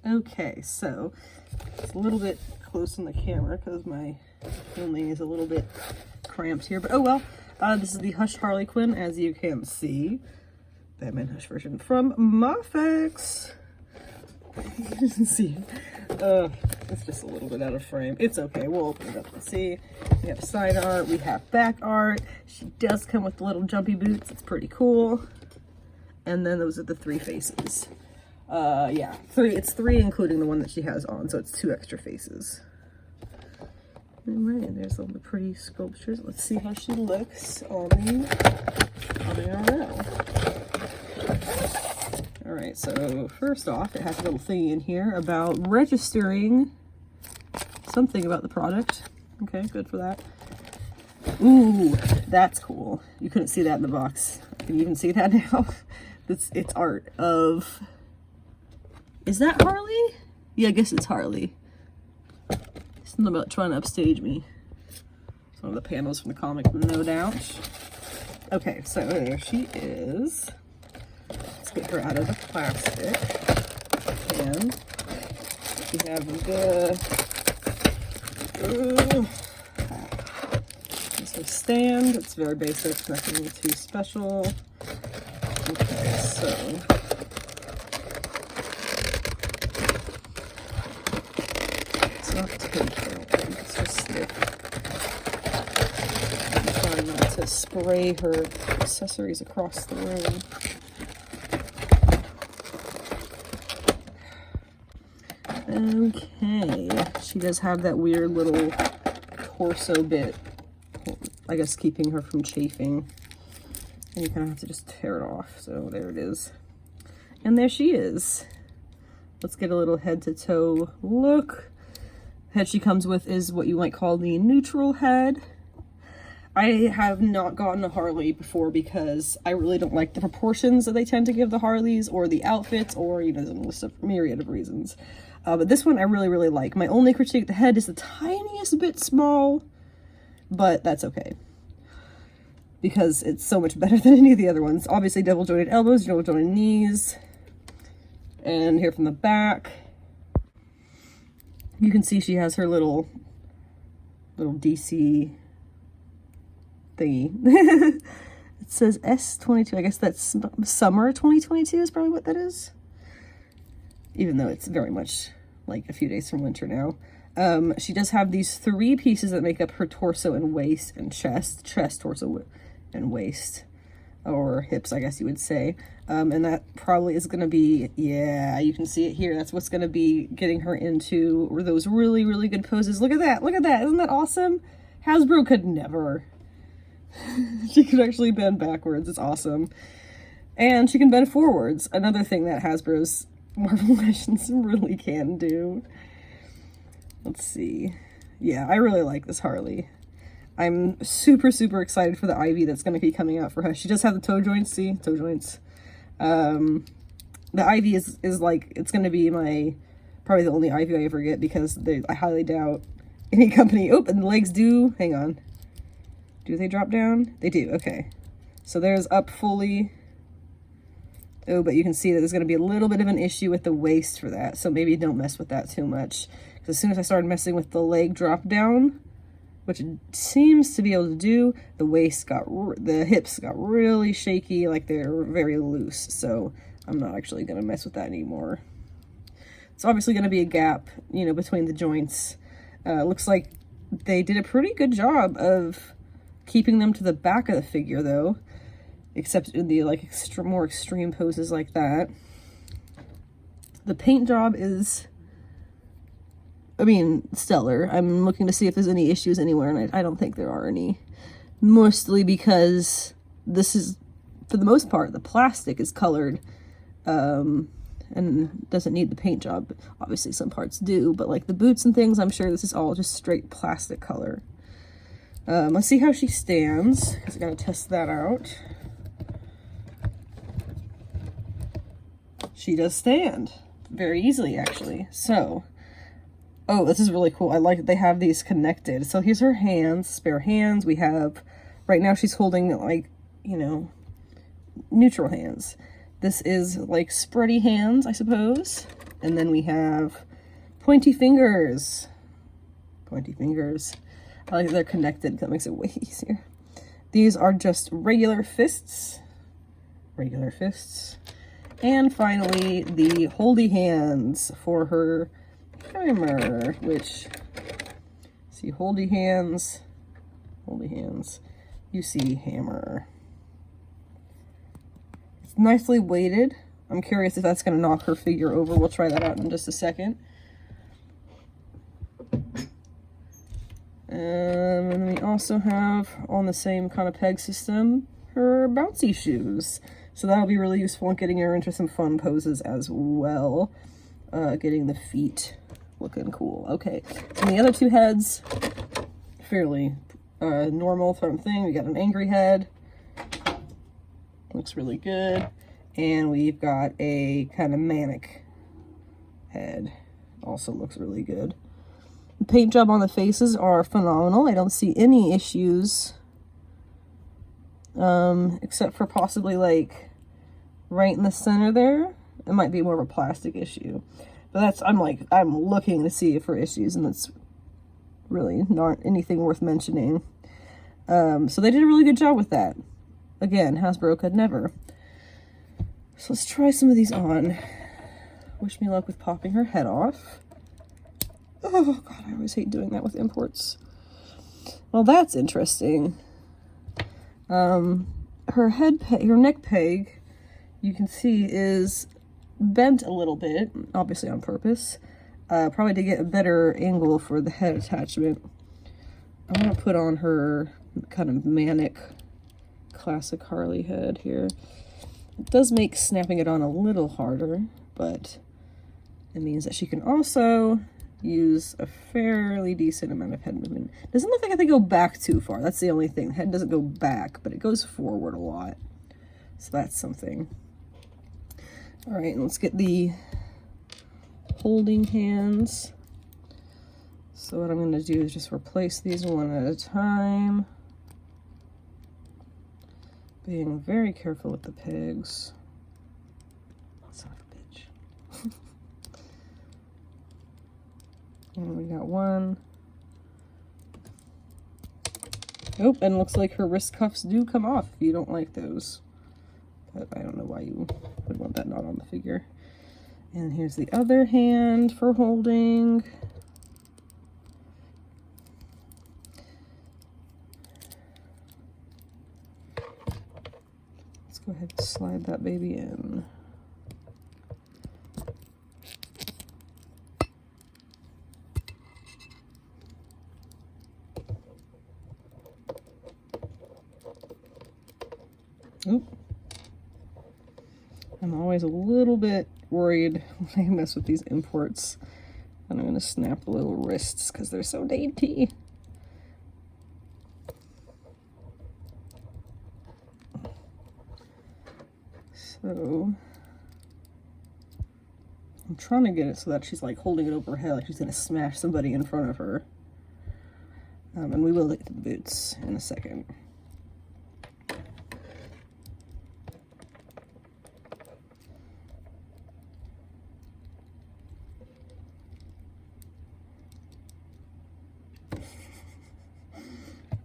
Okay, so it's a little bit close on the camera because my filming is a little bit cramped here, but oh well. This is the Hush Harley Quinn, as you can see. Batman Hush version from Mafex. You can see. It's just a little bit out of frame. It's okay. We'll open it up and see. We have side art. We have back art. She does come with the little jumpy boots. It's pretty cool. And then those are the 3 faces. Yeah, 3. It's 3 including the one that she has on, so it's 2 extra faces. Alright, there's all the pretty sculptures. Let's see how she looks on the IRL. Alright, so first off, it has a little thingy in here about registering something about the product. Okay, good for that. Ooh, that's cool. You couldn't see that in the box. Can you even see that now? It's art of... Is that Harley? Yeah, I guess it's Harley. Something about trying to upstage me. It's one of the panels from the comic, no doubt. Okay, so there she is. Let's get her out of the plastic. And we have the this is a stand. It's very basic, nothing too special. Okay, so it's not tape, I don't think. It's just stick. I'm trying not to spray her accessories across the room. Okay, she does have that weird little torso bit, I guess keeping her from chafing. And you kind of have to just tear it off. So there it is. And there she is. Let's get a little head to toe look. The head she comes with is what you might call the neutral head. I have not gotten a Harley before because I really don't like the proportions that they tend to give the Harleys or the outfits, or you know, there's a list of myriad of reasons. But this one I really, really like. My only critique, the head is the tiniest bit small, but that's okay, because it's so much better than any of the other ones. Obviously double jointed elbows, double jointed knees. And here from the back, you can see she has her little DC thingy. It says S22, I guess that's summer 2022 is probably what that is. Even though it's very much like a few days from winter now. She does have these 3 pieces that make up her torso and waist and chest, torso, and waist, or hips, I guess you would say. And that probably is going to be, yeah, you can see it here. That's what's going to be getting her into those really, really good poses. Look at that. Look at that. Isn't that awesome? Hasbro could never. She could actually bend backwards. It's awesome. And she can bend forwards. Another thing that Hasbro's Marvel Legends really can do. Let's see. Yeah, I really like this Harley. I'm super, super excited for the Ivy that's going to be coming out for her. She does have the toe joints, see? Toe joints. The Ivy is like, it's going to be probably the only Ivy I ever get, because I highly doubt any company, oh, and the legs do, hang on. Do they drop down? They do, okay. So there's up fully. Oh, but you can see that there's going to be a little bit of an issue with the waist for that, so maybe don't mess with that too much. Because as soon as I started messing with the leg drop down, which it seems to be able to do, the hips got really shaky, like they're very loose, so I'm not actually going to mess with that anymore. It's obviously going to be a gap, you know, between the joints. Looks like they did a pretty good job of keeping them to the back of the figure, though, except in the like more extreme poses like that. The paint job is, I mean, stellar. I'm looking to see if there's any issues anywhere, and I don't think there are any. Mostly because this is, for the most part, the plastic is colored, and doesn't need the paint job. Obviously some parts do, but like the boots and things, I'm sure this is all just straight plastic color. Let's see how she stands, because I gotta test that out. She does stand very easily, actually. So, oh, this is really cool. I like that they have these connected. So here's her hands, spare hands. We have, right now she's holding like, you know, neutral hands. This is like spready hands, I suppose. And then we have pointy fingers. Pointy fingers. I like that they're connected. That makes it way easier. These are just regular fists. Regular fists. And finally, the holdy hands for her hammer, which, see, holdy hands, you see hammer. It's nicely weighted. I'm curious if that's going to knock her figure over. We'll try that out in just a second. And then we also have, on the same kind of peg system, her bouncy shoes. So that'll be really useful in getting her into some fun poses as well. Getting the feet looking cool. Okay, so the other two heads, fairly normal sort of thing. We got an angry head. Looks really good. And we've got a kind of manic head. Also looks really good. The paint job on the faces are phenomenal. I don't see any issues. Except for possibly like right in the center there. It might be more of a plastic issue. But that's, I'm looking to see for issues, and that's really not anything worth mentioning. So they did a really good job with that. Again, Hasbro could never. So let's try some of these on. Wish me luck with popping her head off. Oh god, I always hate doing that with imports. Well, that's interesting. Her neck peg, you can see, is bent a little bit, obviously on purpose. Probably to get a better angle for the head attachment. I'm gonna put on her kind of manic classic Harley head here. It does make snapping it on a little harder, but it means that she can also use a fairly decent amount of head movement. Doesn't look like I have to go back too far. That's the only thing. The head doesn't go back, but it goes forward a lot. So that's something. All right, let's get the holding hands. So what I'm going to do is just replace these one at a time. Being very careful with the pegs. Son of a bitch. And we got one. Oh, and looks like her wrist cuffs do come off if you don't like those. But I don't know why you would want that not on the figure. And here's the other hand for holding. Let's go ahead and slide that baby in. Oop. I'm always a little bit worried when I mess with these imports. And I'm going to snap the little wrists because they're so dainty. So I'm trying to get it so that she's like holding it over her head, like she's going to smash somebody in front of her. And we will look at the boots in a second.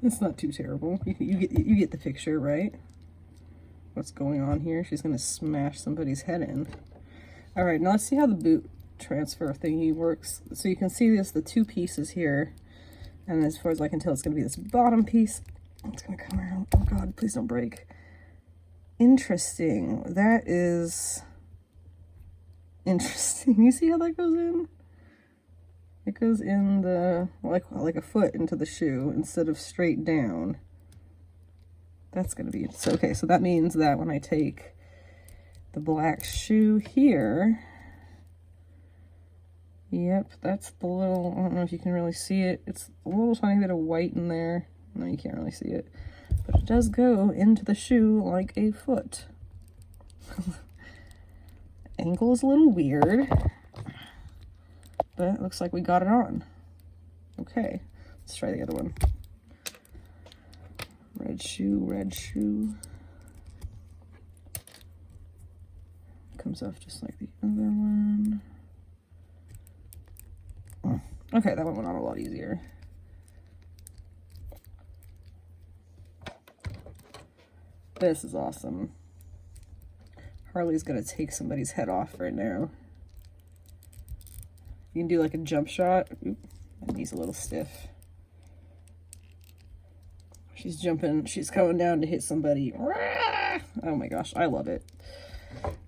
It's not too terrible. You get the picture, right? What's going on here? She's gonna smash somebody's head in. All right, now let's see how the boot transfer thingy works. So you can see this, the two pieces here, and as far as I can tell, it's gonna be this bottom piece. It's gonna come around. Oh God, please don't break. Interesting. That is interesting. You see how that goes in? It goes in the, like a foot into the shoe instead of straight down. That's going to be, so okay, so that means that when I take the black shoe here, yep, that's the little, I don't know if you can really see it. It's a little tiny bit of white in there. No, you can't really see it. But it does go into the shoe like a foot. Ankle is a little weird. But it looks like we got it on. Okay, let's try the other one. Red shoe, red shoe. Comes off just like the other one. Okay, that one went on a lot easier. This is awesome. Harley's gonna take somebody's head off right now. You can do like a jump shot. Oop, that knee's a little stiff. She's jumping, she's going down to hit somebody. Oh my gosh, I love it.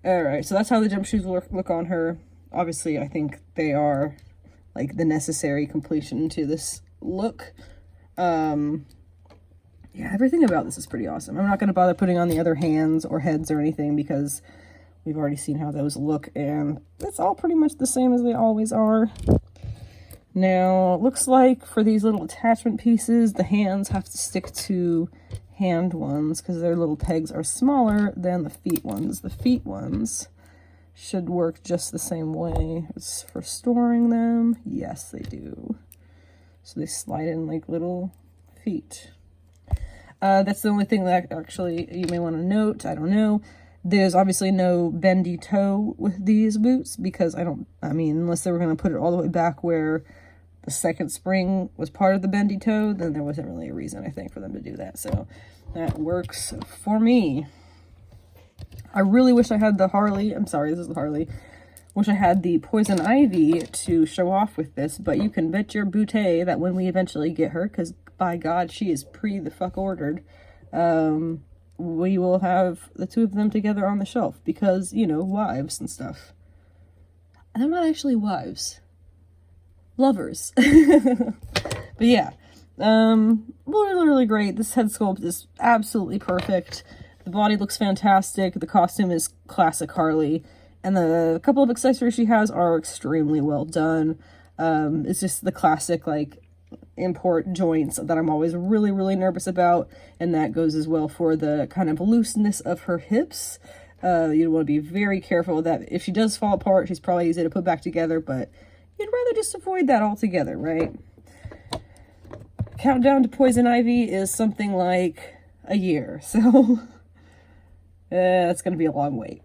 Alright, so that's how the jump shoes look on her. Obviously, I think they are like the necessary completion to this look. Yeah, everything about this is pretty awesome. I'm not going to bother putting on the other hands or heads or anything because we've already seen how those look, and it's all pretty much the same as they always are. Now, it looks like for these little attachment pieces, the hands have to stick to hand ones because their little pegs are smaller than the feet ones. The feet ones should work just the same way. As for storing them, yes, they do. So they slide in like little feet. That's the only thing that actually you may want to note. I don't know. There's obviously no bendy toe with these boots because I mean, unless they were going to put it all the way back where the second spring was part of the bendy toe, then there wasn't really a reason, I think, for them to do that. So that works for me. I really wish I had the Harley. I'm sorry, this is the Harley. Wish I had the Poison Ivy to show off with this, but you can bet your bootay that when we eventually get her, because by God, she is ordered, we will have the two of them together on the shelf because, you know, wives and stuff. And they're not actually wives. Lovers. But yeah, really great. This head sculpt is absolutely perfect. The body looks fantastic. The costume is classic Harley. And the couple of accessories she has are extremely well done. It's just the classic, like, import joints that I'm always really nervous about. And that goes as well for the kind of looseness of her hips. You want to be very careful that if she does fall apart, she's probably easy to put back together, but you'd rather just avoid that altogether, right? Countdown to Poison Ivy is something like a year, so it's going to be a long wait.